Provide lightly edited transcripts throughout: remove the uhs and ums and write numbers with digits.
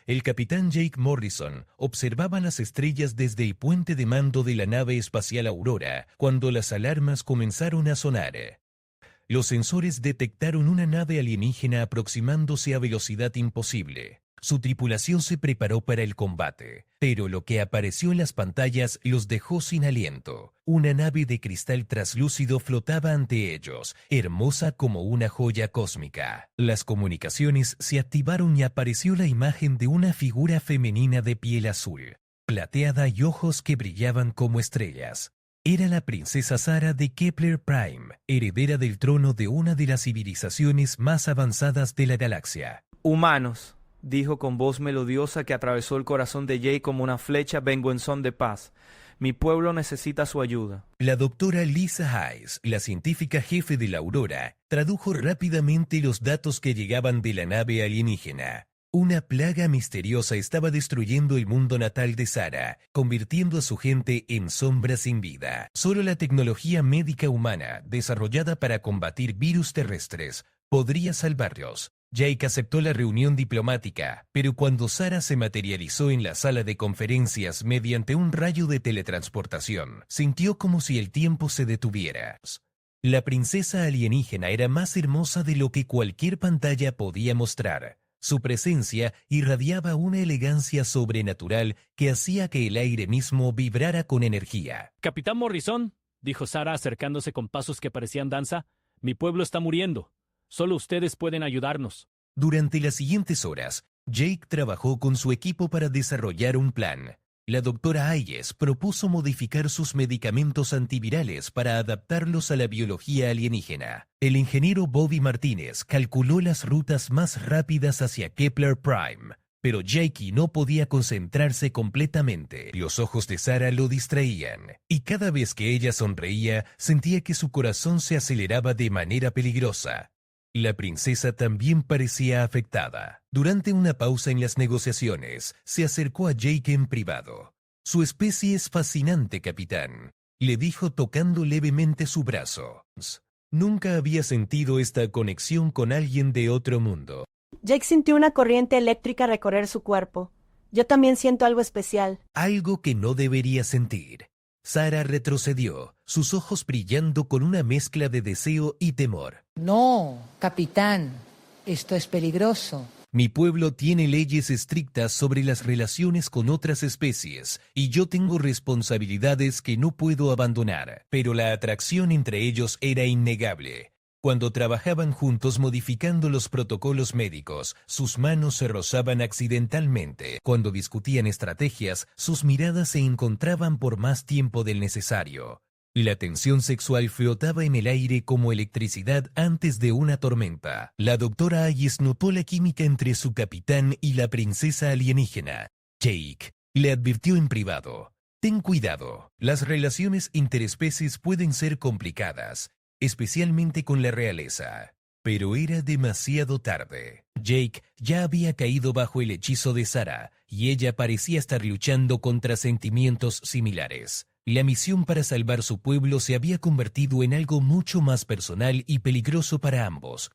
el capitán Jake Morrison observaba las estrellas desde el puente de mando de la nave espacial Aurora cuando las alarmas comenzaron a sonar. Los sensores detectaron una nave alienígena aproximándose a velocidad imposible. Su tripulación se preparó para el combate, pero lo que apareció en las pantallas los dejó sin aliento. Una nave de cristal traslúcido flotaba ante ellos, hermosa como una joya cósmica. Las comunicaciones se activaron y apareció la imagen de una figura femenina de piel azul, plateada y ojos que brillaban como estrellas. Era la princesa Sara de Kepler Prime, heredera del trono de una de las civilizaciones más avanzadas de la galaxia. Humanos, dijo con voz melodiosa que atravesó el corazón de Jake como una flecha, vengo en son de paz. Mi pueblo necesita su ayuda. La doctora Lisa Hayes, la científica jefe de la Aurora, tradujo rápidamente los datos que llegaban de la nave alienígena. Una plaga misteriosa estaba destruyendo el mundo natal de Sara, convirtiendo a su gente en sombras sin vida. Solo la tecnología médica humana, desarrollada para combatir virus terrestres, podría salvarlos. Jake aceptó la reunión diplomática, pero cuando Sara se materializó en la sala de conferencias mediante un rayo de teletransportación, sintió como si el tiempo se detuviera. La princesa alienígena era más hermosa de lo que cualquier pantalla podía mostrar. Su presencia irradiaba una elegancia sobrenatural que hacía que el aire mismo vibrara con energía. Capitán Morrison, dijo Sara acercándose con pasos que parecían danza, mi pueblo está muriendo. Solo ustedes pueden ayudarnos. Durante las siguientes horas, Jake trabajó con su equipo para desarrollar un plan. La doctora Hayes propuso modificar sus medicamentos antivirales para adaptarlos a la biología alienígena. El ingeniero Bobby Martínez calculó las rutas más rápidas hacia Kepler Prime, pero Jake no podía concentrarse completamente. Los ojos de Sara lo distraían, y cada vez que ella sonreía, sentía que su corazón se aceleraba de manera peligrosa. La princesa también parecía afectada. Durante una pausa en las negociaciones, se acercó a Jake en privado. Su especie es fascinante, capitán, le dijo tocando levemente su brazo. Nunca había sentido esta conexión con alguien de otro mundo. Jake sintió una corriente eléctrica recorrer su cuerpo. Yo también siento algo especial. Algo que no debería sentir. Sara retrocedió, sus ojos brillando con una mezcla de deseo y temor. No, capitán, esto es peligroso. Mi pueblo tiene leyes estrictas sobre las relaciones con otras especies, y yo tengo responsabilidades que no puedo abandonar, pero la atracción entre ellos era innegable. Cuando trabajaban juntos modificando los protocolos médicos, sus manos se rozaban accidentalmente. Cuando discutían estrategias, sus miradas se encontraban por más tiempo del necesario. La tensión sexual flotaba en el aire como electricidad antes de una tormenta. La doctora Hayes notó la química entre su capitán y la princesa alienígena. Jake le advirtió en privado: ten cuidado, las relaciones interespecies pueden ser complicadas, especialmente con la realeza. Pero era demasiado tarde. Jake ya había caído bajo el hechizo de Sara, y ella parecía estar luchando contra sentimientos similares. La misión para salvar su pueblo se había convertido en algo mucho más personal y peligroso para ambos.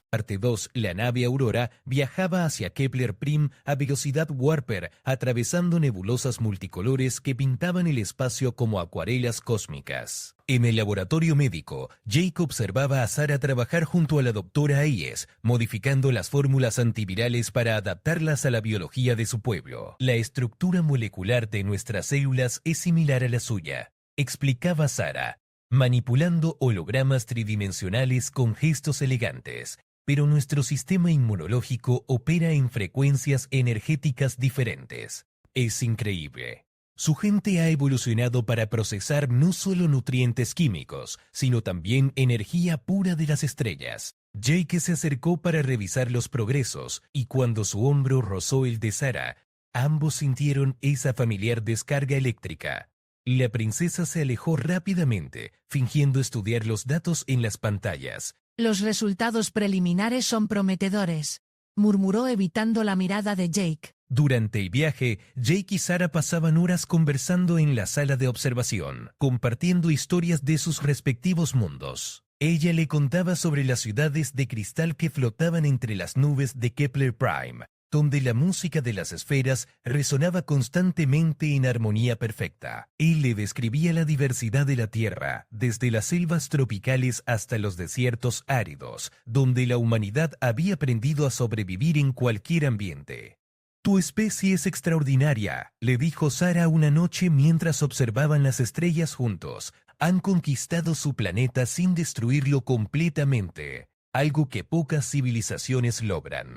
Parte 2. La nave Aurora viajaba hacia Kepler Prime a velocidad Warper, atravesando nebulosas multicolores que pintaban el espacio como acuarelas cósmicas. En el laboratorio médico, Jake observaba a Sara trabajar junto a la doctora Hayes, modificando las fórmulas antivirales para adaptarlas a la biología de su pueblo. La estructura molecular de nuestras células es similar a la suya, explicaba Sara, manipulando hologramas tridimensionales con gestos elegantes, pero nuestro sistema inmunológico opera en frecuencias energéticas diferentes. Es increíble. Su gente ha evolucionado para procesar no solo nutrientes químicos, sino también energía pura de las estrellas. Jake se acercó para revisar los progresos, y cuando su hombro rozó el de Sara, ambos sintieron esa familiar descarga eléctrica. La princesa se alejó rápidamente, fingiendo estudiar los datos en las pantallas. Los resultados preliminares son prometedores, murmuró evitando la mirada de Jake. Durante el viaje, Jake y Sara pasaban horas conversando en la sala de observación, compartiendo historias de sus respectivos mundos. Ella le contaba sobre las ciudades de cristal que flotaban entre las nubes de Kepler Prime, donde la música de las esferas resonaba constantemente en armonía perfecta. Él le describía la diversidad de la Tierra, desde las selvas tropicales hasta los desiertos áridos, donde la humanidad había aprendido a sobrevivir en cualquier ambiente. «Tu especie es extraordinaria», le dijo Sarah una noche mientras observaban las estrellas juntos. «Han conquistado su planeta sin destruirlo completamente, algo que pocas civilizaciones logran».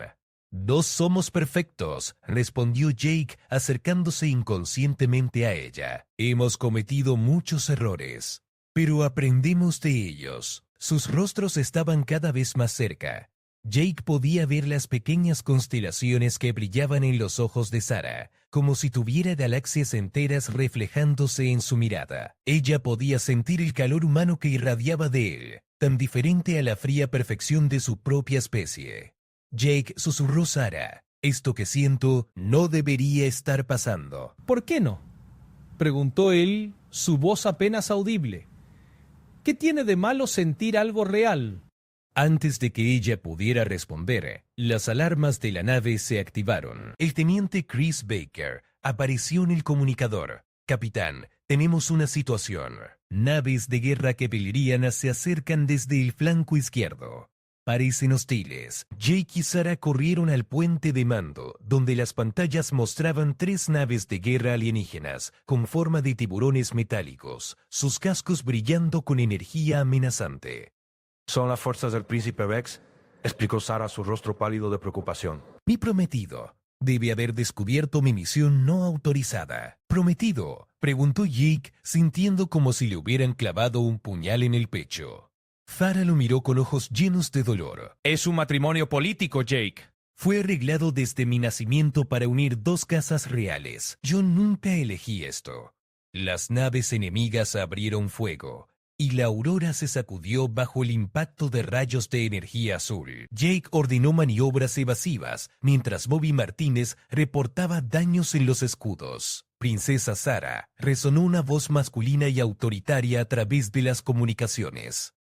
«No somos perfectos», respondió Jake acercándose inconscientemente a ella. «Hemos cometido muchos errores, pero aprendemos de ellos». Sus rostros estaban cada vez más cerca. Jake podía ver las pequeñas constelaciones que brillaban en los ojos de Sarah, como si tuviera galaxias enteras reflejándose en su mirada. Ella podía sentir el calor humano que irradiaba de él, tan diferente a la fría perfección de su propia especie. «Jake», susurró Sarah, «esto que siento no debería estar pasando». «¿Por qué no?», preguntó él, su voz apenas audible. «¿Qué tiene de malo sentir algo real?». Antes de que ella pudiera responder, las alarmas de la nave se activaron. El teniente Chris Baker apareció en el comunicador. «Capitán, tenemos una situación. Naves de guerra que pelearían se acercan desde el flanco izquierdo. Parecen hostiles». Jake y Sarah corrieron al puente de mando, donde las pantallas mostraban 3 naves de guerra alienígenas, con forma de tiburones metálicos, sus cascos brillando con energía amenazante. «Son las fuerzas del príncipe Vex», explicó Sarah, su rostro pálido de preocupación. «Mi prometido debe haber descubierto mi misión no autorizada». «¿Prometido?», preguntó Jake, sintiendo como si le hubieran clavado un puñal en el pecho. Sarah lo miró con ojos llenos de dolor. Es un matrimonio político, Jake. «Fue arreglado desde mi nacimiento para unir 2 casas reales. Yo nunca elegí esto». Las naves enemigas abrieron fuego, y la aurora se sacudió bajo el impacto de rayos de energía azul. Jake ordenó maniobras evasivas, mientras Bobby Martínez reportaba daños en los escudos. «Princesa Sarah», resonó una voz masculina y autoritaria a través de las comunicaciones.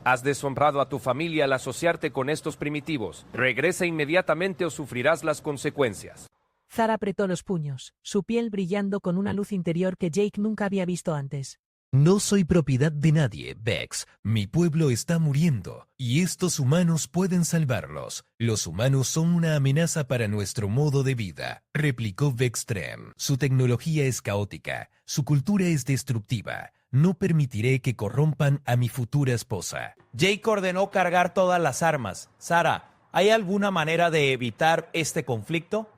Has deshonrado a tu familia al asociarte con estos primitivos. Regresa inmediatamente o sufrirás las consecuencias. Sarah apretó los puños, su piel brillando con una luz interior que Jake nunca había visto antes. «No soy propiedad de nadie, Vex. Mi pueblo está muriendo, y estos humanos pueden salvarlos. Los humanos son una amenaza para nuestro modo de vida», replicó Vextrem. «Su tecnología es caótica, su cultura es destructiva. No permitiré que corrompan a mi futura esposa». Jake ordenó cargar todas las armas. «Sarah, ¿hay alguna manera de evitar este conflicto?».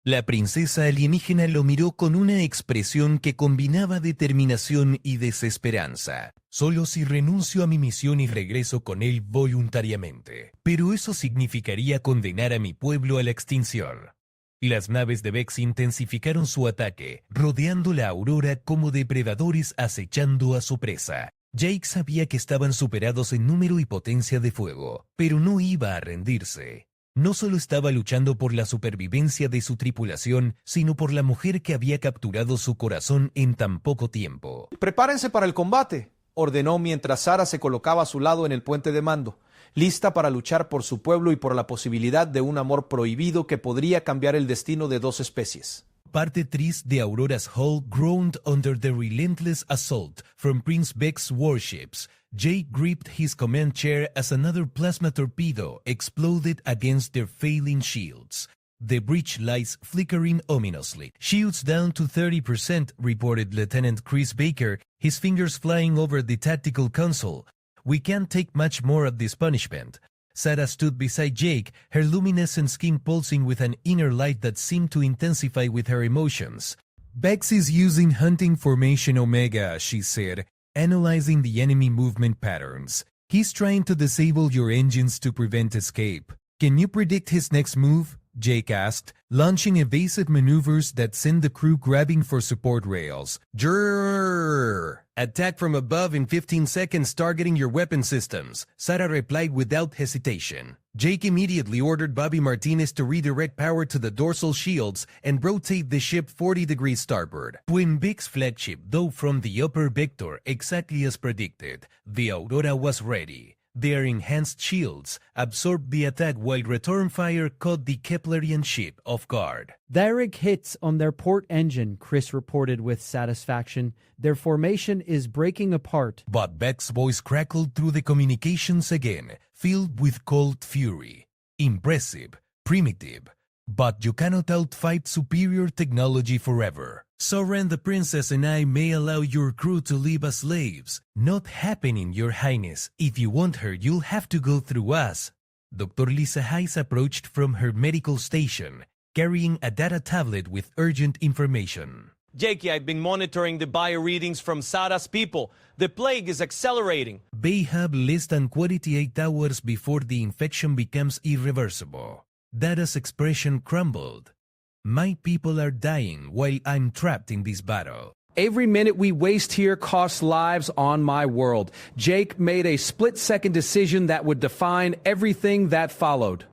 La princesa alienígena lo miró con una expresión que combinaba determinación y desesperanza. «Solo si renuncio a mi misión y regreso con él voluntariamente. Pero eso significaría condenar a mi pueblo a la extinción». Las naves de Vex intensificaron su ataque, rodeando la aurora como depredadores acechando a su presa. Jake sabía que estaban superados en número y potencia de fuego, pero no iba a rendirse. No solo estaba luchando por la supervivencia de su tripulación, sino por la mujer que había capturado su corazón en tan poco tiempo. «Prepárense para el combate», ordenó mientras Sarah se colocaba a su lado en el puente de mando, lista para luchar por su pueblo y por la posibilidad de un amor prohibido que podría cambiar el destino de 2 especies. Parte 3 de Aurora's hull groaned under the relentless assault from Prince Vex's warships. Jake gripped his command chair as another plasma torpedo exploded against their failing shields. The breach lights flickering ominously. «Shields down to 30%, reported Lieutenant Chris Baker, his fingers flying over the tactical console. «We can't take much more of this punishment». Sarah stood beside Jake, her luminescent skin pulsing with an inner light that seemed to intensify with her emotions. «Vex is using hunting formation Omega», she said, analyzing the enemy movement patterns. «He's trying to disable your engines to prevent escape. Can you predict his next move?» Jake asked, launching evasive maneuvers that sent the crew grabbing for support rails. «Drrrr! Attack from above in 15 seconds targeting your weapon systems», Sarah replied without hesitation. Jake immediately ordered Bobby Martinez to redirect power to the dorsal shields and rotate the ship 40 degrees starboard. When Vic's flagship dove from the upper vector exactly as predicted, the Aurora was ready. Their enhanced shields absorbed the attack while return fire caught the Keplerian ship off guard. Direct hits on their port engine, Chris reported with satisfaction. Their formation is breaking apart. But Beck's voice crackled through the communications again, filled with cold fury. Impressive, primitive, but you cannot outfight superior technology forever. Sovereign the Princess and I may allow your crew to live as slaves. Not happening, Your Highness. If you want her, you'll have to go through us. Dr. Lisa Hayes approached from her medical station, carrying a data tablet with urgent information. Jakey, I've been monitoring the bio readings from Sarah's people. The plague is accelerating. They have less than 48 hours before the infection becomes irreversible. Data's expression crumbled. My people are dying while I'm trapped in this battle. Every minute we waste here costs lives on my world. Jake made a split-second decision that would define everything that followed.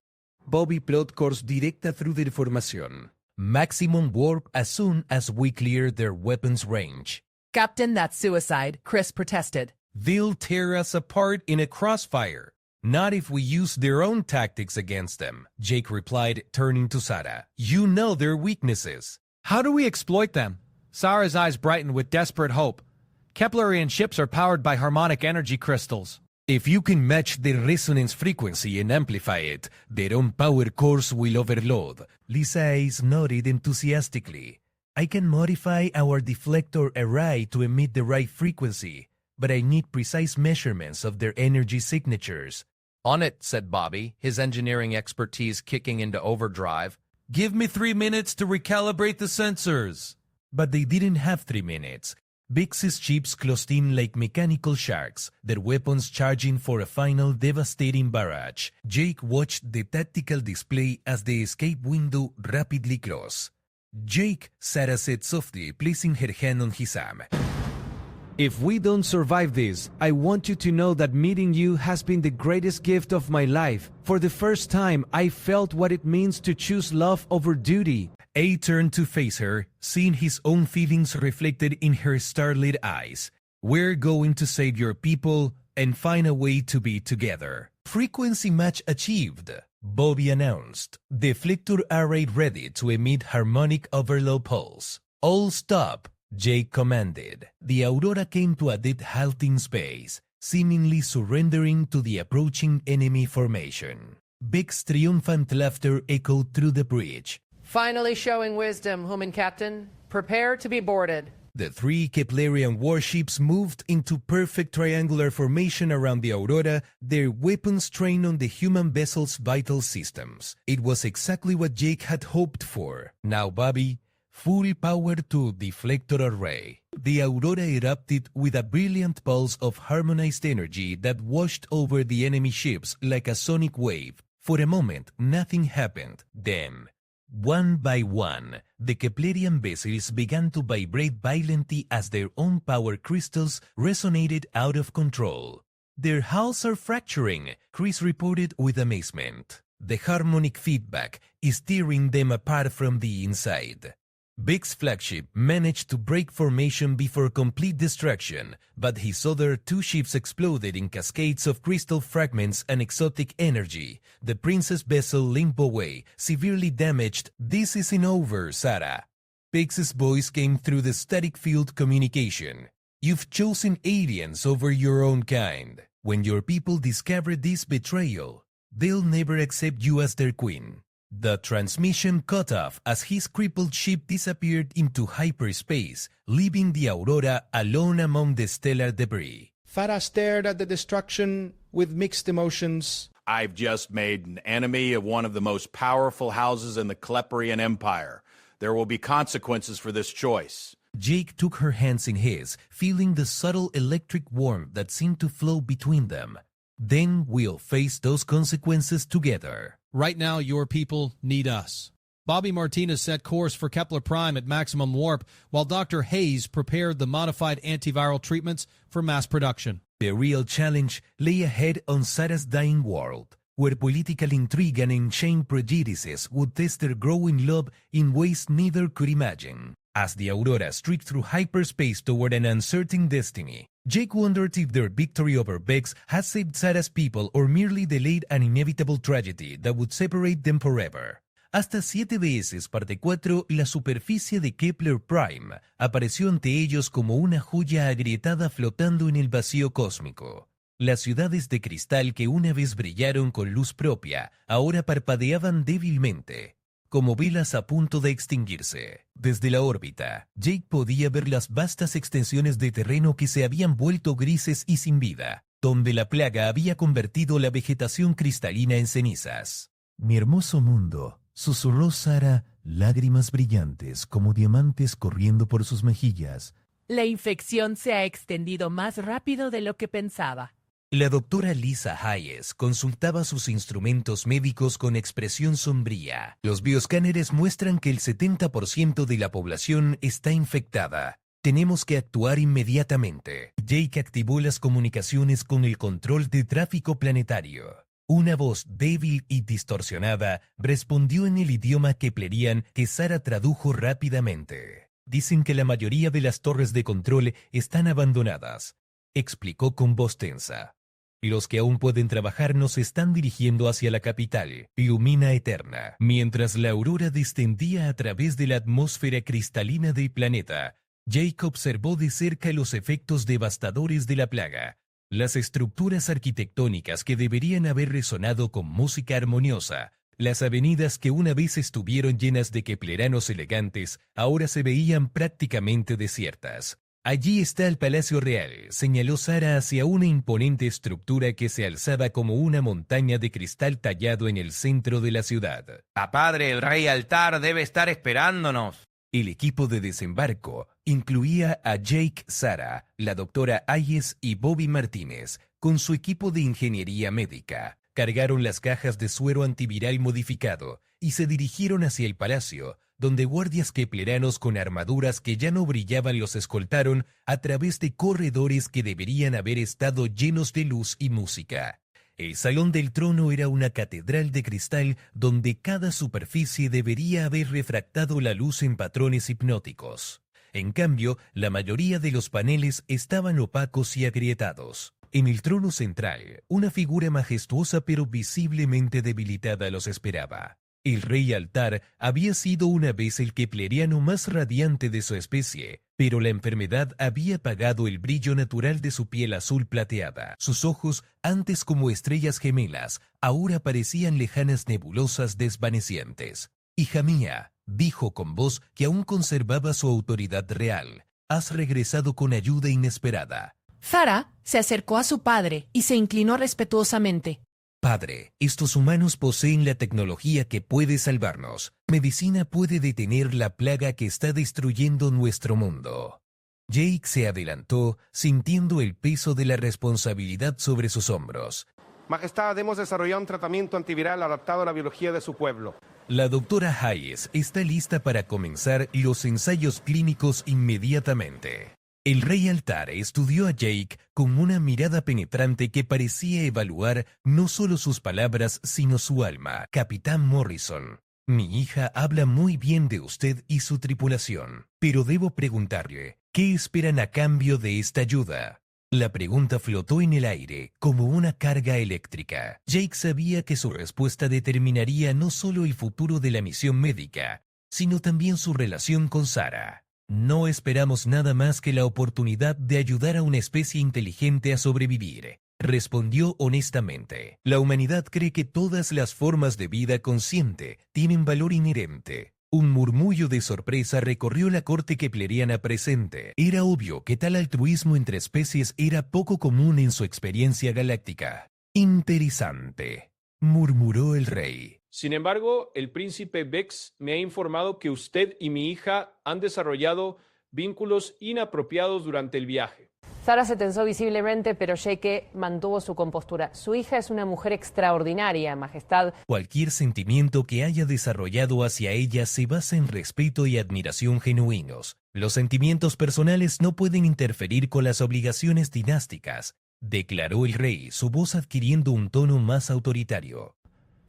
Bobby plot course directa through the formación. Maximum warp as soon as we clear their weapons range. Captain, that's suicide, Chris protested. They'll tear us apart in a crossfire. Not if we use their own tactics against them, Jake replied, turning to Sarah. You know their weaknesses. How do we exploit them? Sarah's eyes brightened with desperate hope. Keplerian ships are powered by harmonic energy crystals. If you can match their resonance frequency and amplify it, their own power cores will overload. Lisa Hayes nodded enthusiastically. I can modify our deflector array to emit the right frequency, but I need precise measurements of their energy signatures. On it, said Bobby, his engineering expertise kicking into overdrive. Give me 3 minutes to recalibrate the sensors. But they didn't have 3 minutes. Bix's ships closed in like mechanical sharks, their weapons charging for a final devastating barrage. Jake watched the tactical display as the escape window rapidly closed. Jake, Sarah said softly, placing her hand on his arm. If we don't survive this, I want you to know that meeting you has been the greatest gift of my life. For the first time, I felt what it means to choose love over duty. A turned to face her, seeing his own feelings reflected in her starlit eyes. We're going to save your people and find a way to be together. Frequency match achieved, Bobby announced. Deflector array ready to emit harmonic overload pulse. All stop, Jake commanded. The Aurora came to a dead halting space, seemingly surrendering to the approaching enemy formation. Beck's triumphant laughter echoed through the bridge. Finally showing wisdom, human captain. Prepare to be boarded. The 3 Keplerian warships moved into perfect triangular formation around the Aurora, their weapons trained on the human vessel's vital systems. It was exactly what Jake had hoped for. Now, Bobby, full power to deflector array. The Aurora erupted with a brilliant pulse of harmonized energy that washed over the enemy ships like a sonic wave. For a moment, nothing happened. Then, one by one, the Keplerian vessels began to vibrate violently as their own power crystals resonated out of control. Their hulls are fracturing, Chris reported with amazement. The harmonic feedback is tearing them apart from the inside. Beck's flagship managed to break formation before complete destruction, but his other 2 ships exploded in cascades of crystal fragments and exotic energy. The Princess vessel limped away, severely damaged. This isn't over, Sarah. Beck's voice came through the static field communication. You've chosen aliens over your own kind. When your people discover this betrayal, they'll never accept you as their queen. The transmission cut off as his crippled ship disappeared into hyperspace, leaving the Aurora alone among the stellar debris. Farah stared at the destruction with mixed emotions. I've just made an enemy of one of the most powerful houses in the Keplerian Empire. There will be consequences for this choice. Jake took her hands in his, feeling the subtle electric warmth that seemed to flow between them. Then we'll face those consequences together. Right now, your people need us. Bobby Martinez set course for Kepler Prime at maximum warp, while Dr. Hayes prepared the modified antiviral treatments for mass production. The real challenge lay ahead on Sarah's dying world, where political intrigue and insane prejudices would test their growing love in ways neither could imagine. As the Aurora streaked through hyperspace toward an uncertain destiny, Jake wondered if their victory over Vex had saved Sarah's people or merely delayed an inevitable tragedy that would separate them forever. Hasta 7 veces parte 4, la superficie de Kepler Prime apareció ante ellos como una joya agrietada flotando en el vacío cósmico. Las ciudades de cristal que una vez brillaron con luz propia, ahora parpadeaban débilmente, como velas a punto de extinguirse. Desde la órbita, Jake podía ver las vastas extensiones de terreno que se habían vuelto grises y sin vida, donde la plaga había convertido la vegetación cristalina en cenizas. Mi hermoso mundo, susurró Sarah, lágrimas brillantes como diamantes corriendo por sus mejillas. La infección se ha extendido más rápido de lo que pensaba. La doctora Lisa Hayes consultaba sus instrumentos médicos con expresión sombría. Los bioscáneres muestran que el 70% de la población está infectada. Tenemos que actuar inmediatamente. Jake activó las comunicaciones con el control de tráfico planetario. Una voz débil y distorsionada respondió en el idioma keplerian que Sarah tradujo rápidamente. Dicen que la mayoría de las torres de control están abandonadas, explicó con voz tensa. Los que aún pueden trabajar nos están dirigiendo hacia la capital, Lumina Eterna. Mientras la aurora descendía a través de la atmósfera cristalina del planeta, Jake observó de cerca los efectos devastadores de la plaga. Las estructuras arquitectónicas que deberían haber resonado con música armoniosa, las avenidas que una vez estuvieron llenas de kepleranos elegantes, ahora se veían prácticamente desiertas. Allí está el Palacio Real, señaló Sarah hacia una imponente estructura que se alzaba como una montaña de cristal tallado en el centro de la ciudad. Padre, el Rey Altar debe estar esperándonos. El equipo de desembarco incluía a Jake, Sarah, la doctora Hayes y Bobby Martínez, con su equipo de ingeniería médica. Cargaron las cajas de suero antiviral modificado y se dirigieron hacia el palacio, donde guardias kepleranos con armaduras que ya no brillaban los escoltaron a través de corredores que deberían haber estado llenos de luz y música. El Salón del Trono era una catedral de cristal donde cada superficie debería haber refractado la luz en patrones hipnóticos. En cambio, la mayoría de los paneles estaban opacos y agrietados. En el trono central, una figura majestuosa pero visiblemente debilitada los esperaba. El Rey Altar había sido una vez el kepleriano más radiante de su especie, pero la enfermedad había apagado el brillo natural de su piel azul plateada. Sus ojos, antes como estrellas gemelas, ahora parecían lejanas nebulosas desvanecientes. Hija mía, dijo con voz que aún conservaba su autoridad real, has regresado con ayuda inesperada. Sarah se acercó a su padre y se inclinó respetuosamente. Padre, estos humanos poseen la tecnología que puede salvarnos. Medicina puede detener la plaga que está destruyendo nuestro mundo. Jake se adelantó, sintiendo el peso de la responsabilidad sobre sus hombros. Majestad, hemos desarrollado un tratamiento antiviral adaptado a la biología de su pueblo. La doctora Hayes está lista para comenzar los ensayos clínicos inmediatamente. El Rey Altar estudió a Jake con una mirada penetrante que parecía evaluar no solo sus palabras, sino su alma. Capitán Morrison, mi hija habla muy bien de usted y su tripulación, pero debo preguntarle, ¿qué esperan a cambio de esta ayuda? La pregunta flotó en el aire como una carga eléctrica. Jake sabía que su respuesta determinaría no solo el futuro de la misión médica, sino también su relación con Sarah. No esperamos nada más que la oportunidad de ayudar a una especie inteligente a sobrevivir, respondió honestamente. La humanidad cree que todas las formas de vida consciente tienen valor inherente. Un murmullo de sorpresa recorrió la corte kepleriana presente. Era obvio que tal altruismo entre especies era poco común en su experiencia galáctica. Interesante, murmuró el rey. Sin embargo, el príncipe Vex me ha informado que usted y mi hija han desarrollado vínculos inapropiados durante el viaje. Sarah se tensó visiblemente, pero Jake mantuvo su compostura. Su hija es una mujer extraordinaria, Majestad. Cualquier sentimiento que haya desarrollado hacia ella se basa en respeto y admiración genuinos. Los sentimientos personales no pueden interferir con las obligaciones dinásticas, declaró el rey, su voz adquiriendo un tono más autoritario.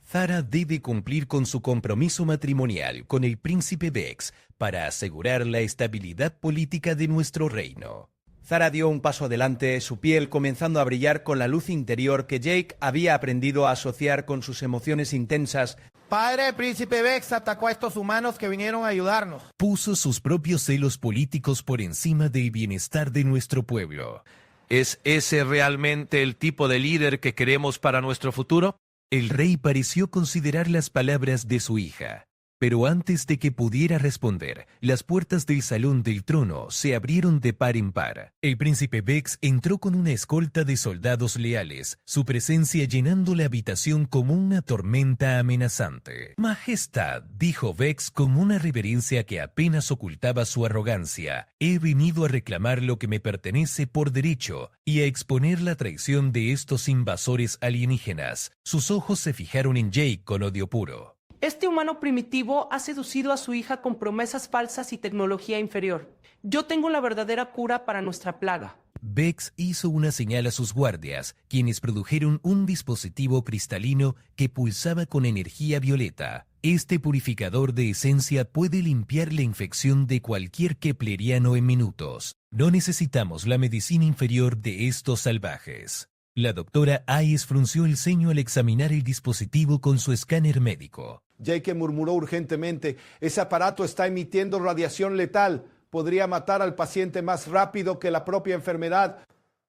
Sarah debe cumplir con su compromiso matrimonial con el príncipe Vex para asegurar la estabilidad política de nuestro reino. Zara dio un paso adelante, su piel comenzando a brillar con la luz interior que Jake había aprendido a asociar con sus emociones intensas. Padre del príncipe Vex atacó a estos humanos que vinieron a ayudarnos. Puso sus propios celos políticos por encima del bienestar de nuestro pueblo. ¿Es ese realmente el tipo de líder que queremos para nuestro futuro? El rey pareció considerar las palabras de su hija. Pero antes de que pudiera responder, las puertas del salón del trono se abrieron de par en par. El príncipe Vex entró con una escolta de soldados leales, su presencia llenando la habitación como una tormenta amenazante. Majestad, dijo Vex con una reverencia que apenas ocultaba su arrogancia, he venido a reclamar lo que me pertenece por derecho y a exponer la traición de estos invasores alienígenas. Sus ojos se fijaron en Jake con odio puro. Este humano primitivo ha seducido a su hija con promesas falsas y tecnología inferior. Yo tengo la verdadera cura para nuestra plaga. Vex hizo una señal a sus guardias, quienes produjeron un dispositivo cristalino que pulsaba con energía violeta. Este purificador de esencia puede limpiar la infección de cualquier kepleriano en minutos. No necesitamos la medicina inferior de estos salvajes. La doctora Hayes frunció el ceño al examinar el dispositivo con su escáner médico. Jake murmuró urgentemente, ese aparato está emitiendo radiación letal. Podría matar al paciente más rápido que la propia enfermedad.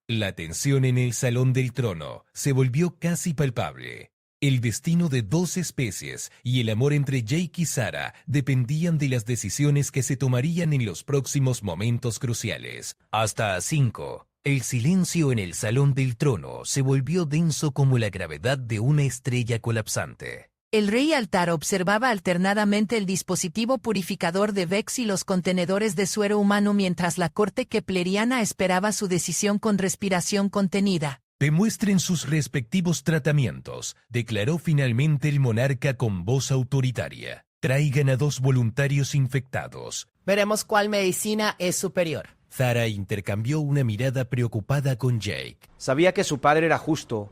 La tensión en el salón del trono se volvió casi palpable. El destino de 2 especies y el amor entre Jake y Zara dependían de las decisiones que se tomarían en los próximos momentos cruciales. Hasta 5. El silencio en el salón del trono se volvió denso como la gravedad de una estrella colapsante. El rey Altar observaba alternadamente el dispositivo purificador de Vex y los contenedores de suero humano mientras la corte kepleriana esperaba su decisión con respiración contenida. Demuestren sus respectivos tratamientos, declaró finalmente el monarca con voz autoritaria. Traigan a 2 voluntarios infectados. Veremos cuál medicina es superior. Zara intercambió una mirada preocupada con Jake. Sabía que su padre era justo,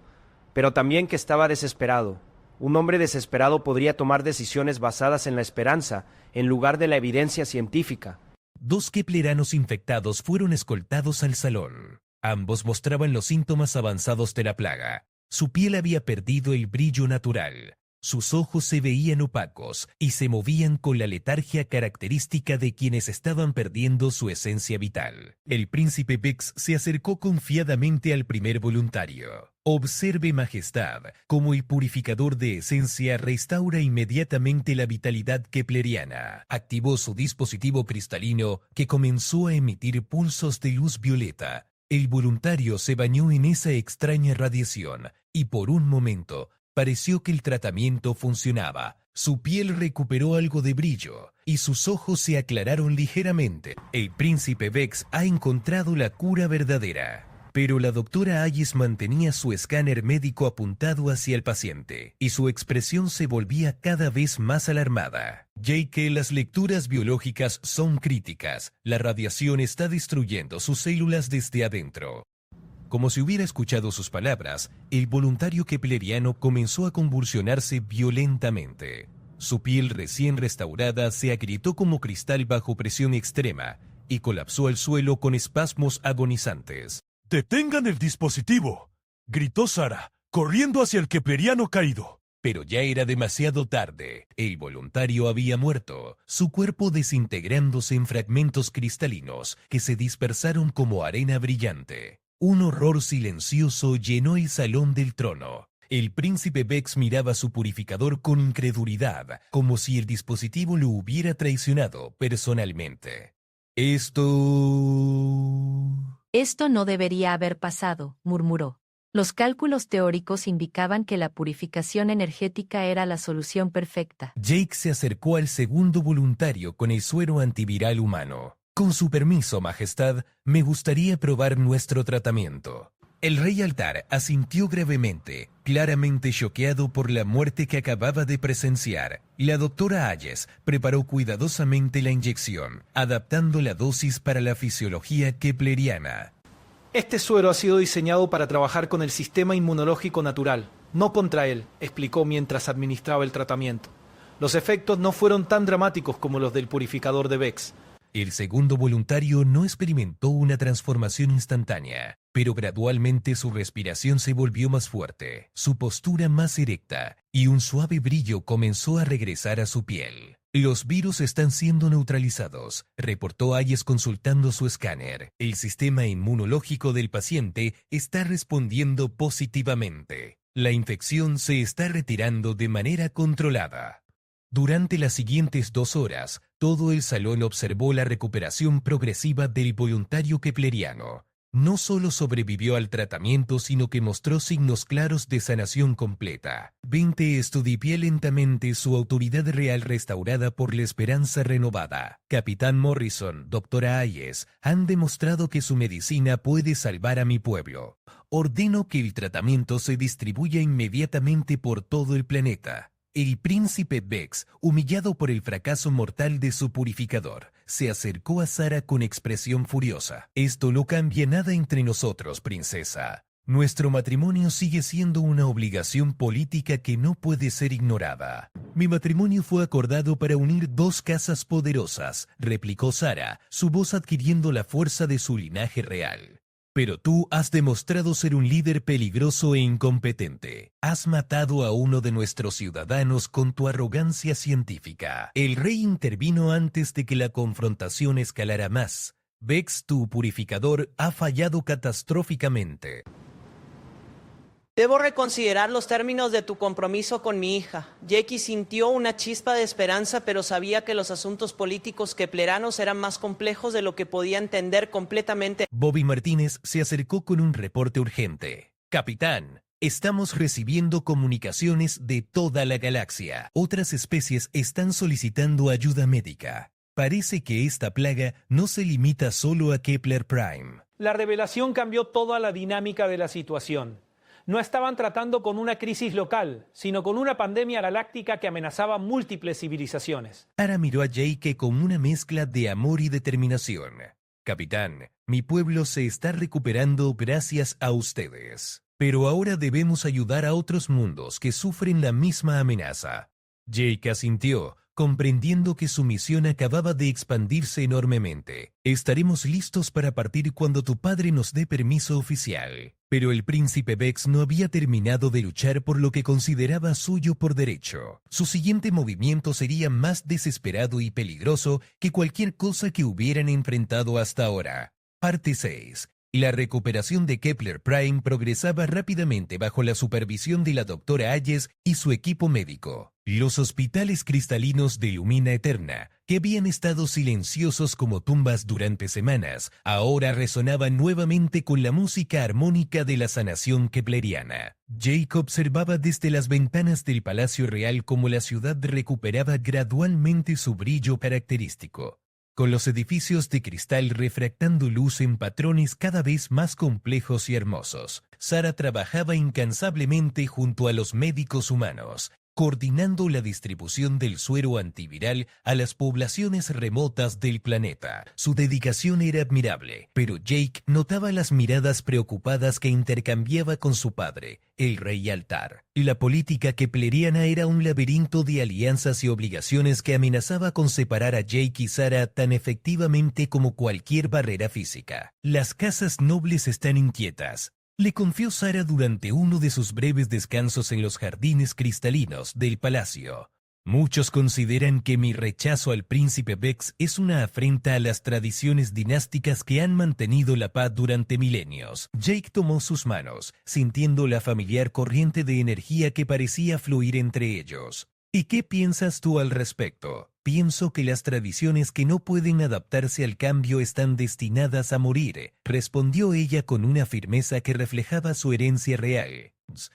pero también que estaba desesperado. Un hombre desesperado podría tomar decisiones basadas en la esperanza, en lugar de la evidencia científica. 2 kepleranos infectados fueron escoltados al salón. Ambos mostraban los síntomas avanzados de la plaga. Su piel había perdido el brillo natural. Sus ojos se veían opacos y se movían con la letargia característica de quienes estaban perdiendo su esencia vital. El príncipe Vex se acercó confiadamente al primer voluntario. Observe, Majestad, cómo el purificador de esencia restaura inmediatamente la vitalidad kepleriana. Activó su dispositivo cristalino que comenzó a emitir pulsos de luz violeta. El voluntario se bañó en esa extraña radiación y por un momento pareció que el tratamiento funcionaba. Su piel recuperó algo de brillo y sus ojos se aclararon ligeramente. El príncipe Vex ha encontrado la cura verdadera. Pero la doctora Hayes mantenía su escáner médico apuntado hacia el paciente y su expresión se volvía cada vez más alarmada. Jake, las lecturas biológicas son críticas. La radiación está destruyendo sus células desde adentro. Como si hubiera escuchado sus palabras, el voluntario kepleriano comenzó a convulsionarse violentamente. Su piel recién restaurada se agrietó como cristal bajo presión extrema y colapsó al suelo con espasmos agonizantes. ¡Detengan el dispositivo!, gritó Zara, corriendo hacia el kepleriano caído. Pero ya era demasiado tarde. El voluntario había muerto, su cuerpo desintegrándose en fragmentos cristalinos que se dispersaron como arena brillante. Un horror silencioso llenó el salón del trono. El príncipe Vex miraba su purificador con incredulidad, como si el dispositivo lo hubiera traicionado personalmente. Esto no debería haber pasado, murmuró. Los cálculos teóricos indicaban que la purificación energética era la solución perfecta. Jake se acercó al segundo voluntario con el suero antiviral humano. Con su permiso, Majestad, me gustaría probar nuestro tratamiento. El rey Altar asintió gravemente, claramente choqueado por la muerte que acababa de presenciar. La doctora Hayes preparó cuidadosamente la inyección, adaptando la dosis para la fisiología kepleriana. Este suero ha sido diseñado para trabajar con el sistema inmunológico natural, no contra él, explicó mientras administraba el tratamiento. Los efectos no fueron tan dramáticos como los del purificador de Vex. El segundo voluntario no experimentó una transformación instantánea, pero gradualmente su respiración se volvió más fuerte, su postura más erecta, y un suave brillo comenzó a regresar a su piel. Los virus están siendo neutralizados, reportó Hayes consultando su escáner. El sistema inmunológico del paciente está respondiendo positivamente. La infección se está retirando de manera controlada. Durante las siguientes 2 horas, todo el salón observó la recuperación progresiva del voluntario kepleriano. No solo sobrevivió al tratamiento, sino que mostró signos claros de sanación completa. 20 estudió lentamente su autoridad real restaurada por la esperanza renovada. Capitán Morrison, Dra. Hayes, han demostrado que su medicina puede salvar a mi pueblo. Ordeno que el tratamiento se distribuya inmediatamente por todo el planeta. El príncipe Vex, humillado por el fracaso mortal de su purificador, se acercó a Sara con expresión furiosa. Esto no cambia nada entre nosotros, princesa. Nuestro matrimonio sigue siendo una obligación política que no puede ser ignorada. Mi matrimonio fue acordado para unir 2 casas poderosas, replicó Sara, su voz adquiriendo la fuerza de su linaje real. Pero tú has demostrado ser un líder peligroso e incompetente. Has matado a uno de nuestros ciudadanos con tu arrogancia científica. El rey intervino antes de que la confrontación escalara más. Vex, tu purificador, ha fallado catastróficamente. Debo reconsiderar los términos de tu compromiso con mi hija. Jackie sintió una chispa de esperanza, pero sabía que los asuntos políticos kepleranos eran más complejos de lo que podía entender completamente. Bobby Martínez se acercó con un reporte urgente. Capitán, estamos recibiendo comunicaciones de toda la galaxia. Otras especies están solicitando ayuda médica. Parece que esta plaga no se limita solo a Kepler Prime. La revelación cambió toda la dinámica de la situación. No estaban tratando con una crisis local, sino con una pandemia galáctica que amenazaba múltiples civilizaciones. Sara miró a Jake con una mezcla de amor y determinación. Capitán, mi pueblo se está recuperando gracias a ustedes. Pero ahora debemos ayudar a otros mundos que sufren la misma amenaza. Jake asintió, comprendiendo que su misión acababa de expandirse enormemente. Estaremos listos para partir cuando tu padre nos dé permiso oficial. Pero el príncipe Vex no había terminado de luchar por lo que consideraba suyo por derecho. Su siguiente movimiento sería más desesperado y peligroso que cualquier cosa que hubieran enfrentado hasta ahora. Parte 6. La recuperación de Kepler Prime progresaba rápidamente bajo la supervisión de la Dra. Hayes y su equipo médico. Los hospitales cristalinos de Lumina Eterna, que habían estado silenciosos como tumbas durante semanas, ahora resonaban nuevamente con la música armónica de la sanación kepleriana. Jake observaba desde las ventanas del Palacio Real cómo la ciudad recuperaba gradualmente su brillo característico, con los edificios de cristal refractando luz en patrones cada vez más complejos y hermosos. Sara trabajaba incansablemente junto a los médicos humanos, coordinando la distribución del suero antiviral a las poblaciones remotas del planeta. Su dedicación era admirable, pero Jake notaba las miradas preocupadas que intercambiaba con su padre, el rey Altar. La política kepleriana era un laberinto de alianzas y obligaciones que amenazaba con separar a Jake y Sara tan efectivamente como cualquier barrera física. Las casas nobles están inquietas, le confió Sara durante uno de sus breves descansos en los jardines cristalinos del palacio. Muchos consideran que mi rechazo al príncipe Vex es una afrenta a las tradiciones dinásticas que han mantenido la paz durante milenios. Jake tomó sus manos, sintiendo la familiar corriente de energía que parecía fluir entre ellos. ¿Y qué piensas tú al respecto? Pienso que las tradiciones que no pueden adaptarse al cambio están destinadas a morir, respondió ella con una firmeza que reflejaba su herencia real.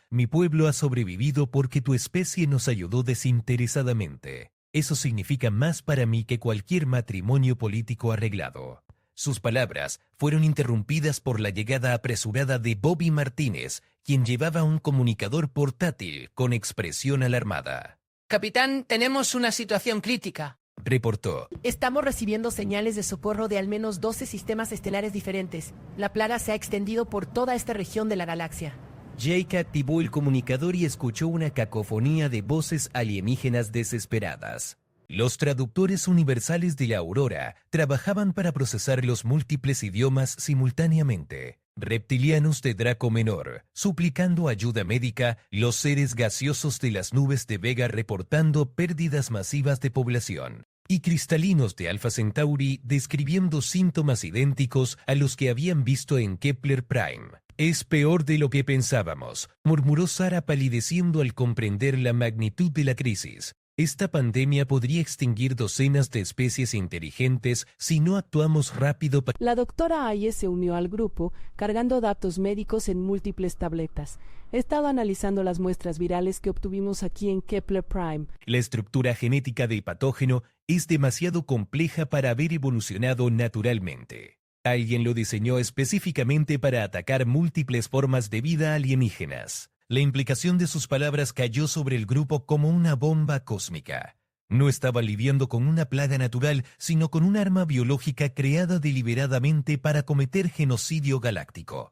Mi pueblo ha sobrevivido porque tu especie nos ayudó desinteresadamente. Eso significa más para mí que cualquier matrimonio político arreglado. Sus palabras fueron interrumpidas por la llegada apresurada de Bobby Martínez, quien llevaba un comunicador portátil con expresión alarmada. Capitán, tenemos una situación crítica, reportó. Estamos recibiendo señales de socorro de al menos 12 sistemas estelares diferentes. La plaga se ha extendido por toda esta región de la galaxia. Jake activó el comunicador y escuchó una cacofonía de voces alienígenas desesperadas. Los traductores universales de la Aurora trabajaban para procesar los múltiples idiomas simultáneamente. Reptilianos de Draco Menor, suplicando ayuda médica, los seres gaseosos de las nubes de Vega reportando pérdidas masivas de población, y cristalinos de Alpha Centauri describiendo síntomas idénticos a los que habían visto en Kepler Prime. Es peor de lo que pensábamos, murmuró Sarah palideciendo al comprender la magnitud de la crisis. Esta pandemia podría extinguir docenas de especies inteligentes si no actuamos rápido. La doctora Ayes se unió al grupo, cargando datos médicos en múltiples tabletas. He estado analizando las muestras virales que obtuvimos aquí en Kepler Prime. La estructura genética del patógeno es demasiado compleja para haber evolucionado naturalmente. Alguien lo diseñó específicamente para atacar múltiples formas de vida alienígenas. La implicación de sus palabras cayó sobre el grupo como una bomba cósmica. No estaba lidiando con una plaga natural, sino con un arma biológica creada deliberadamente para cometer genocidio galáctico.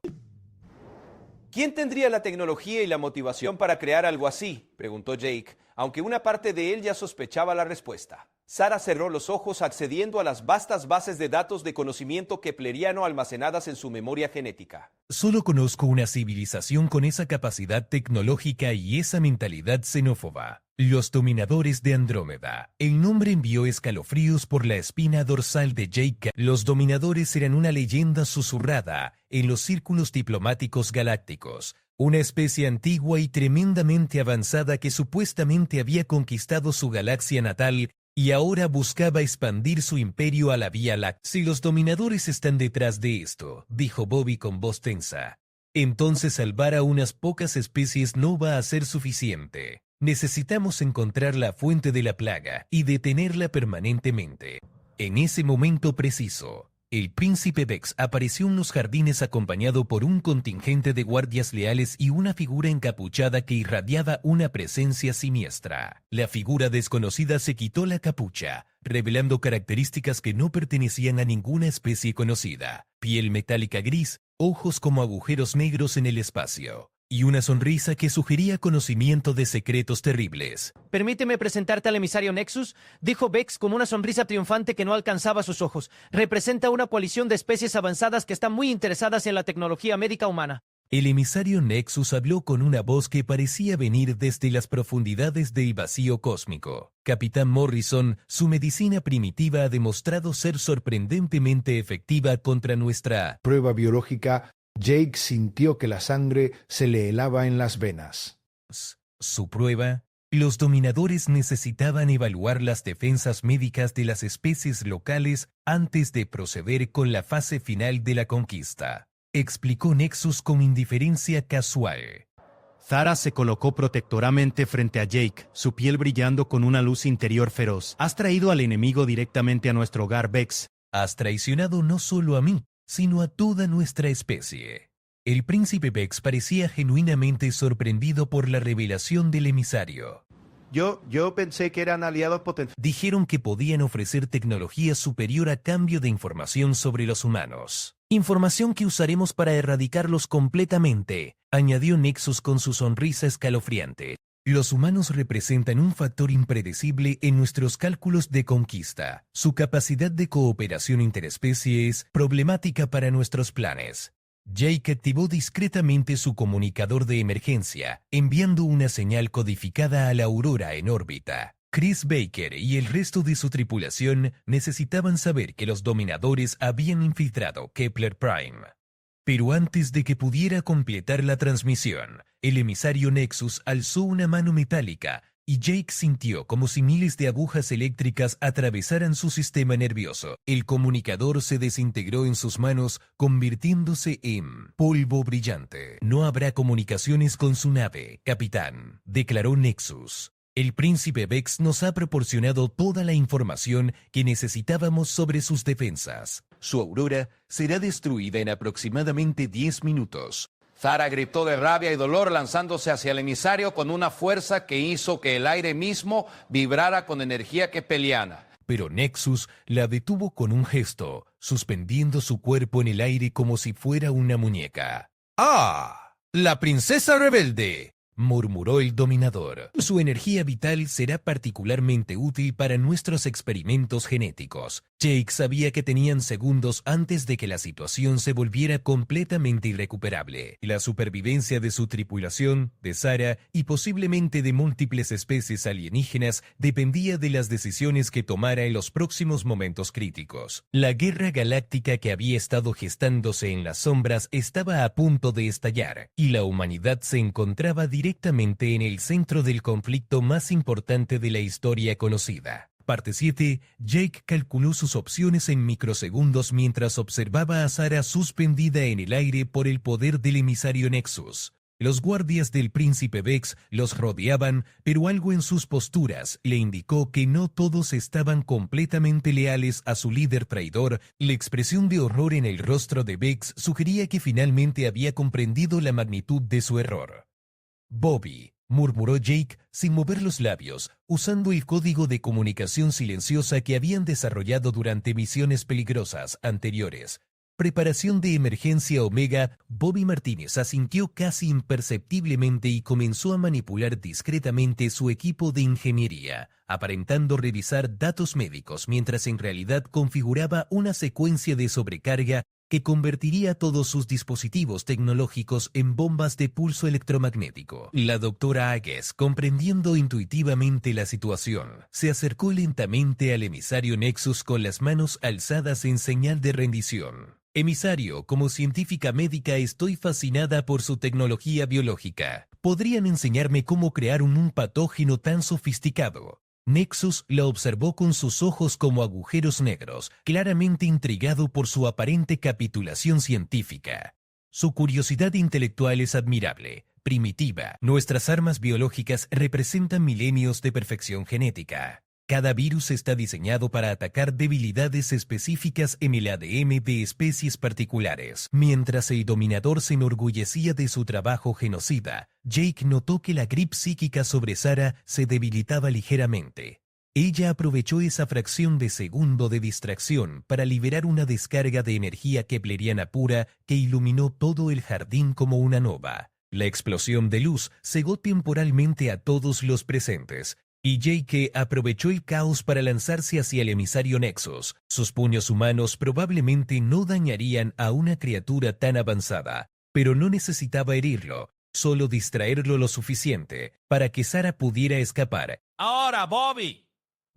¿Quién tendría la tecnología y la motivación para crear algo así?, preguntó Jake, aunque una parte de él ya sospechaba la respuesta. Sarah cerró los ojos accediendo a las vastas bases de datos de conocimiento kepleriano almacenadas en su memoria genética. Solo conozco una civilización con esa capacidad tecnológica y esa mentalidad xenófoba. Los dominadores de Andrómeda. El nombre envió escalofríos por la espina dorsal de Jake. Los dominadores eran una leyenda susurrada en los círculos diplomáticos galácticos. Una especie antigua y tremendamente avanzada que supuestamente había conquistado su galaxia natal y ahora buscaba expandir su imperio a la Vía Láctea. Si los dominadores están detrás de esto, dijo Bobby con voz tensa, entonces salvar a unas pocas especies no va a ser suficiente. Necesitamos encontrar la fuente de la plaga y detenerla permanentemente. En ese momento preciso, el príncipe Vex apareció en los jardines acompañado por un contingente de guardias leales y una figura encapuchada que irradiaba una presencia siniestra. La figura desconocida se quitó la capucha, revelando características que no pertenecían a ninguna especie conocida. Piel metálica gris, ojos como agujeros negros en el espacio, y una sonrisa que sugería conocimiento de secretos terribles. Permíteme presentarte al emisario Nexus, dijo Vex con una sonrisa triunfante que no alcanzaba sus ojos. Representa una coalición de especies avanzadas que están muy interesadas en la tecnología médica humana. El emisario Nexus habló con una voz que parecía venir desde las profundidades del vacío cósmico. Capitán Morrison, su medicina primitiva ha demostrado ser sorprendentemente efectiva contra nuestra prueba biológica. Jake sintió que la sangre se le helaba en las venas. ¿Su prueba? Los dominadores necesitaban evaluar las defensas médicas de las especies locales antes de proceder con la fase final de la conquista, explicó Nexus con indiferencia casual. Zara se colocó protectoramente frente a Jake, su piel brillando con una luz interior feroz. Has traído al enemigo directamente a nuestro hogar, Vex. Has traicionado no solo a mí, sino a toda nuestra especie. El príncipe Vex parecía genuinamente sorprendido por la revelación del emisario. Yo pensé que eran aliados potenciales. Dijeron que podían ofrecer tecnología superior a cambio de información sobre los humanos. Información que usaremos para erradicarlos completamente, añadió Nexus con su sonrisa escalofriante. Los humanos representan un factor impredecible en nuestros cálculos de conquista. Su capacidad de cooperación interespecie es problemática para nuestros planes. Jake activó discretamente su comunicador de emergencia, enviando una señal codificada a la Aurora en órbita. Chris Baker y el resto de su tripulación necesitaban saber que los dominadores habían infiltrado Kepler Prime. Pero antes de que pudiera completar la transmisión, el emisario Nexus alzó una mano metálica y Jake sintió como si miles de agujas eléctricas atravesaran su sistema nervioso. El comunicador se desintegró en sus manos, convirtiéndose en polvo brillante. No habrá comunicaciones con su nave, capitán, declaró Nexus. El príncipe Vex nos ha proporcionado toda la información que necesitábamos sobre sus defensas. Su aurora será destruida en aproximadamente 10 minutos. Zara gritó de rabia y dolor lanzándose hacia el emisario con una fuerza que hizo que el aire mismo vibrara con energía kepleriana. Pero Nexus la detuvo con un gesto, suspendiendo su cuerpo en el aire como si fuera una muñeca. ¡Ah! ¡La princesa rebelde! murmuró el dominador. Su energía vital será particularmente útil para nuestros experimentos genéticos. Jake sabía que tenían segundos antes de que la situación se volviera completamente irrecuperable. La supervivencia de su tripulación, de Sarah y posiblemente de múltiples especies alienígenas dependía de las decisiones que tomara en los próximos momentos críticos. La guerra galáctica que había estado gestándose en las sombras estaba a punto de estallar, y la humanidad se encontraba directamente en el centro del conflicto más importante de la historia conocida. Parte 7. Jake calculó sus opciones en microsegundos mientras observaba a Sarah suspendida en el aire por el poder del emisario Nexus. Los guardias del príncipe Vex los rodeaban, pero algo en sus posturas le indicó que no todos estaban completamente leales a su líder traidor. La expresión de horror en el rostro de Vex sugería que finalmente había comprendido la magnitud de su error. Bobby, murmuró Jake sin mover los labios, usando el código de comunicación silenciosa que habían desarrollado durante misiones peligrosas anteriores. Preparación de emergencia Omega. Bobby Martínez asintió casi imperceptiblemente y comenzó a manipular discretamente su equipo de ingeniería, aparentando revisar datos médicos mientras en realidad configuraba una secuencia de sobrecarga que convertiría todos sus dispositivos tecnológicos en bombas de pulso electromagnético. La doctora Agues, comprendiendo intuitivamente la situación, se acercó lentamente al emisario Nexus con las manos alzadas en señal de rendición. Emisario, como científica médica estoy fascinada por su tecnología biológica. ¿Podrían enseñarme cómo crear un patógeno tan sofisticado? Nexus la observó con sus ojos como agujeros negros, claramente intrigado por su aparente capitulación científica. Su curiosidad intelectual es admirable, primitiva. Nuestras armas biológicas representan milenios de perfección genética. Cada virus está diseñado para atacar debilidades específicas en el ADN de especies particulares. Mientras el dominador se enorgullecía de su trabajo genocida, Jake notó que la grip psíquica sobre Sarah se debilitaba ligeramente. Ella aprovechó esa fracción de segundo de distracción para liberar una descarga de energía kepleriana pura que iluminó todo el jardín como una nova. La explosión de luz cegó temporalmente a todos los presentes, y Jake aprovechó el caos para lanzarse hacia el emisario Nexus. Sus puños humanos probablemente no dañarían a una criatura tan avanzada, pero no necesitaba herirlo, solo distraerlo lo suficiente para que Sarah pudiera escapar. ¡Ahora, Bobby!,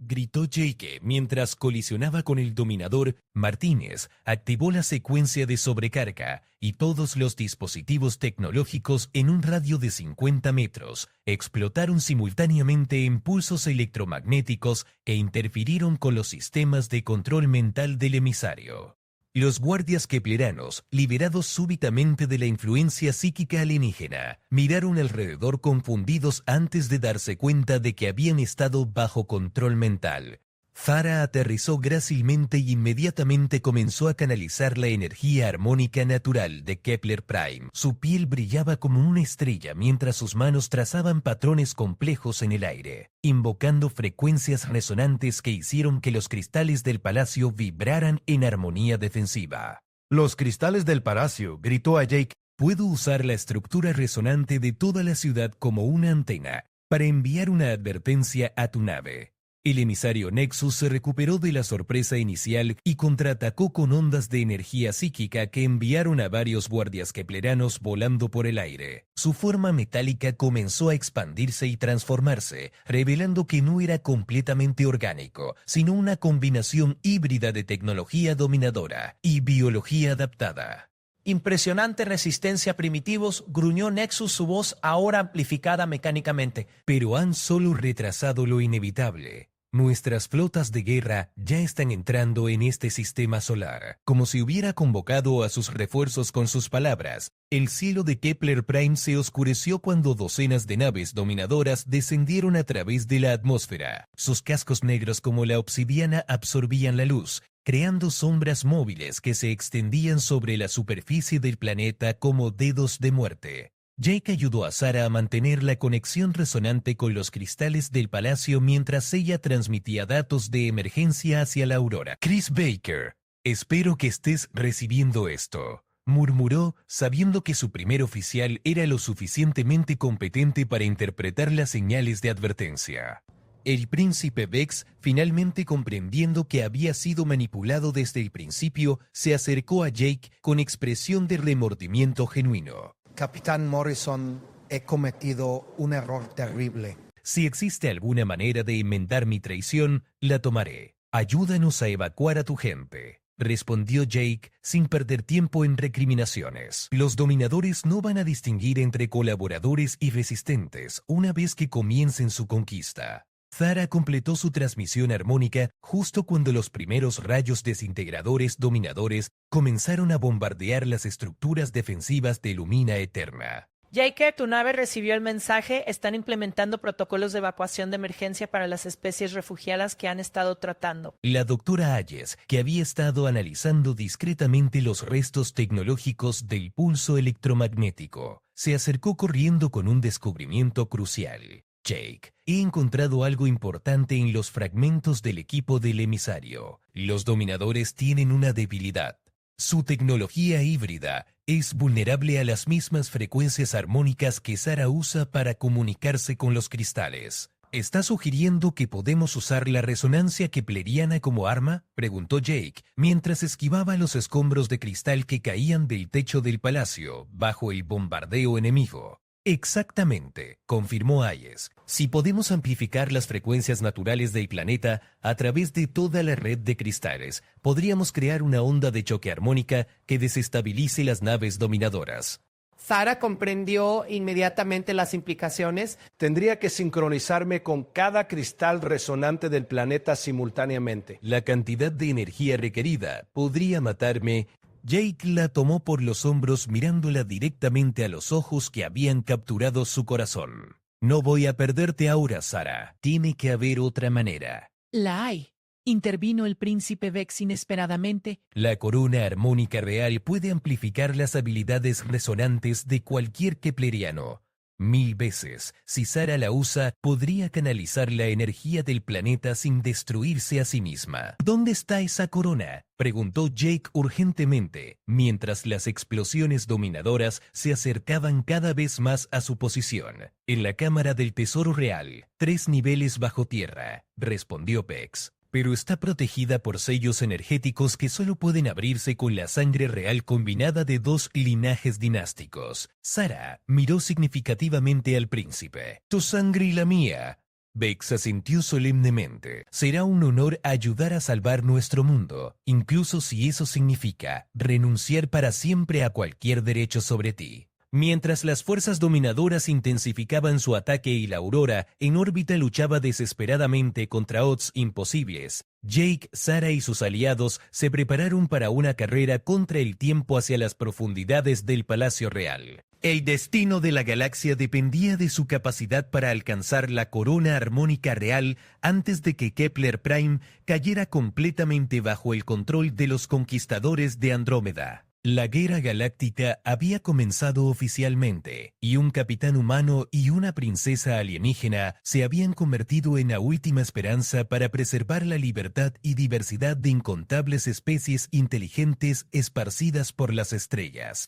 gritó Jake mientras colisionaba con el dominador. Martínez activó la secuencia de sobrecarga y todos los dispositivos tecnológicos en un radio de 50 metros explotaron simultáneamente en pulsos electromagnéticos que interfirieron con los sistemas de control mental del emisario. Los guardias kepleranos, liberados súbitamente de la influencia psíquica alienígena, miraron alrededor confundidos antes de darse cuenta de que habían estado bajo control mental. Sarah aterrizó grácilmente y inmediatamente comenzó a canalizar la energía armónica natural de Kepler Prime. Su piel brillaba como una estrella mientras sus manos trazaban patrones complejos en el aire, invocando frecuencias resonantes que hicieron que los cristales del palacio vibraran en armonía defensiva. Los cristales del palacio, gritó a Jake. Puedo usar la estructura resonante de toda la ciudad como una antena para enviar una advertencia a tu nave. El emisario Nexus se recuperó de la sorpresa inicial y contraatacó con ondas de energía psíquica que enviaron a varios guardias kepleranos volando por el aire. Su forma metálica comenzó a expandirse y transformarse, revelando que no era completamente orgánico, sino una combinación híbrida de tecnología dominadora y biología adaptada. Impresionante resistencia a primitivos, gruñó Nexus, su voz ahora amplificada mecánicamente. Pero han solo retrasado lo inevitable. Nuestras flotas de guerra ya están entrando en este sistema solar. Como si hubiera convocado a sus refuerzos con sus palabras, el cielo de Kepler Prime se oscureció cuando docenas de naves dominadoras descendieron a través de la atmósfera. Sus cascos negros como la obsidiana absorbían la luz, creando sombras móviles que se extendían sobre la superficie del planeta como dedos de muerte. Jake ayudó a Sarah a mantener la conexión resonante con los cristales del palacio mientras ella transmitía datos de emergencia hacia la aurora. Chris Baker, espero que estés recibiendo esto, murmuró, sabiendo que su primer oficial era lo suficientemente competente para interpretar las señales de advertencia. El príncipe Vex, finalmente comprendiendo que había sido manipulado desde el principio, se acercó a Jake con expresión de remordimiento genuino. Capitán Morrison, he cometido un error terrible. Si existe alguna manera de enmendar mi traición, la tomaré. Ayúdanos a evacuar a tu gente, respondió Jake sin perder tiempo en recriminaciones. Los dominadores no van a distinguir entre colaboradores y resistentes una vez que comiencen su conquista. Zara completó su transmisión armónica justo cuando los primeros rayos desintegradores dominadores comenzaron a bombardear las estructuras defensivas de Lumina Eterna. Jake, tu nave recibió el mensaje. Están implementando protocolos de evacuación de emergencia para las especies refugiadas que han estado tratando. La doctora Hayes, que había estado analizando discretamente los restos tecnológicos del pulso electromagnético, se acercó corriendo con un descubrimiento crucial. Jake, he encontrado algo importante en los fragmentos del equipo del emisario. Los dominadores tienen una debilidad. Su tecnología híbrida es vulnerable a las mismas frecuencias armónicas que Zara usa para comunicarse con los cristales. ¿Está sugiriendo que podemos usar la resonancia kepleriana como arma?, preguntó Jake, mientras esquivaba los escombros de cristal que caían del techo del palacio bajo el bombardeo enemigo. Exactamente, confirmó Hayes. Si podemos amplificar las frecuencias naturales del planeta a través de toda la red de cristales, podríamos crear una onda de choque armónica que desestabilice las naves dominadoras. Zara comprendió inmediatamente las implicaciones. Tendría que sincronizarme con cada cristal resonante del planeta simultáneamente. La cantidad de energía requerida podría matarme. Jake la tomó por los hombros mirándola directamente a los ojos que habían capturado su corazón. No voy a perderte ahora, Zara. Tiene que haber otra manera. La hay. Intervino el príncipe Vex inesperadamente. La corona armónica real puede amplificar las habilidades resonantes de cualquier kepleriano. 1000 veces. Si Zara la usa, podría canalizar la energía del planeta sin destruirse a sí misma. ¿Dónde está esa corona?, preguntó Jake urgentemente, mientras las explosiones dominadoras se acercaban cada vez más a su posición. En la Cámara del Tesoro Real, 3 niveles bajo tierra, respondió Vex. Pero está protegida por sellos energéticos que solo pueden abrirse con la sangre real combinada de 2 linajes dinásticos. Zara miró significativamente al príncipe. «Tu sangre y la mía». Vex asintió solemnemente. «Será un honor ayudar a salvar nuestro mundo, incluso si eso significa renunciar para siempre a cualquier derecho sobre ti». Mientras las fuerzas dominadoras intensificaban su ataque y la Aurora en órbita luchaba desesperadamente contra odds imposibles, Jake, Zara y sus aliados se prepararon para una carrera contra el tiempo hacia las profundidades del Palacio Real. El destino de la galaxia dependía de su capacidad para alcanzar la corona armónica real antes de que Kepler Prime cayera completamente bajo el control de los conquistadores de Andrómeda. La guerra galáctica había comenzado oficialmente, y un capitán humano y una princesa alienígena se habían convertido en la última esperanza para preservar la libertad y diversidad de incontables especies inteligentes esparcidas por las estrellas.